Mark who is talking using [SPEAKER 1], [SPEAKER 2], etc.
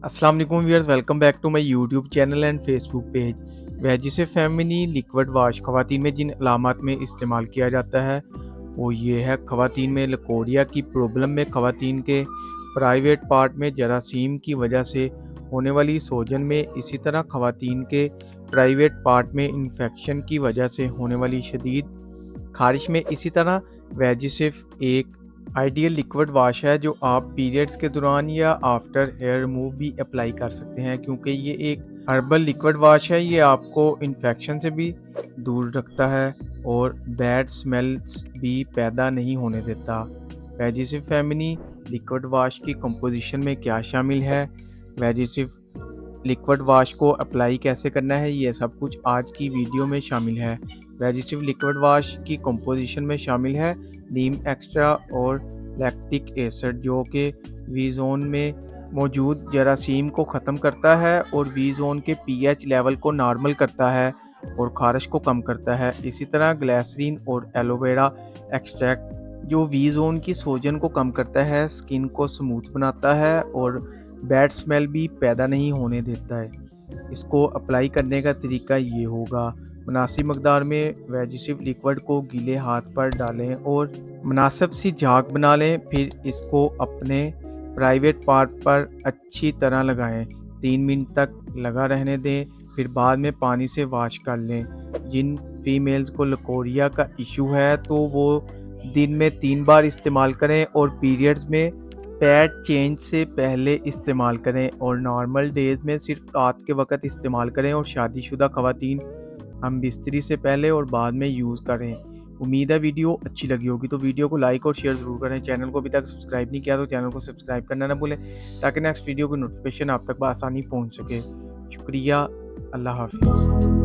[SPEAKER 1] अस्सलाम वालेकुम viewers, welcome back to my YouTube channel and Facebook page. वेजिस फेमिनी लिक्विड वाश ख़वातीन में जिन अलामात में इस्तेमाल किया जाता है वो ये है। ख़वातीन में लकोरिया की प्रॉब्लम में ख़वातीन के प्राइवेट पार्ट में जरासीम की वजह से होने वाली सोजन में, इसी तरह ख़वातीन के प्राइवेट पार्ट में इन्फेक्शन की वजह से होने वाली शदीद खारिश में, इसी तरह वेजिसिफ एक आइडियल लिक्विड वाश है जो आप पीरियड्स के दौरान या आफ्टर हेयर रिमूव भी अप्लाई कर सकते हैं, क्योंकि ये एक हर्बल लिक्विड वाश है। ये आपको इन्फेक्शन से भी दूर रखता है और बैड स्मेल्स भी पैदा नहीं होने देता। वेजिसिव फेमिनी लिक्विड वाश की कंपोजिशन में क्या शामिल है, वेजिसिव लिक्विड वाश को अप्लाई कैसे करना है, ये सब कुछ आज की वीडियो में शामिल है। वेजिसिव लिक्विड वाश की कंपोजिशन में शामिल है नीम एक्स्ट्रा और लैक्टिक एसिड, जो कि वी जोन में मौजूद जरासीम को ख़त्म करता है और वी जोन के पीएच लेवल को नॉर्मल करता है और खारिश को कम करता है। इसी तरह ग्लिसरीन और एलोवेरा एक्सट्रैक्ट जो वी जोन की सोजन को कम करता है, स्किन को स्मूथ बनाता है और बैड स्मेल भी पैदा नहीं होने देता है। इसको अप्लाई करने का तरीका ये होगा, मुनासिब मकदार में वेजिसिव लिक्विड को गीले हाथ पर डालें और मुनासिब सी झाग बना लें। फिर इसको अपने प्राइवेट पार्ट पर अच्छी तरह लगाएं, 3 मिनट तक लगा रहने दें, फिर बाद में पानी से वॉश कर लें। जिन फीमेल्स को लकोरिया का इशू है तो वो दिन में 3 बार इस्तेमाल करें और पीरियड्स में पैड चेंज से पहले इस्तेमाल करें और नॉर्मल डेज़ में सिर्फ रात के वक्त इस्तेमाल करें और शादीशुदा ख़वातीन हम बिस्तरी से पहले और बाद में यूज़ करें। उम्मीद है वीडियो अच्छी लगी होगी, तो वीडियो को लाइक और शेयर ज़रूर करें। चैनल को अभी तक सब्सक्राइब नहीं किया तो चैनल को सब्सक्राइब करना ना भूलें, ताकि नेक्स्ट वीडियो की नोटिफिकेशन आप तक बआसानी पहुँच सके। शुक्रिया, अल्लाह हाफिज़।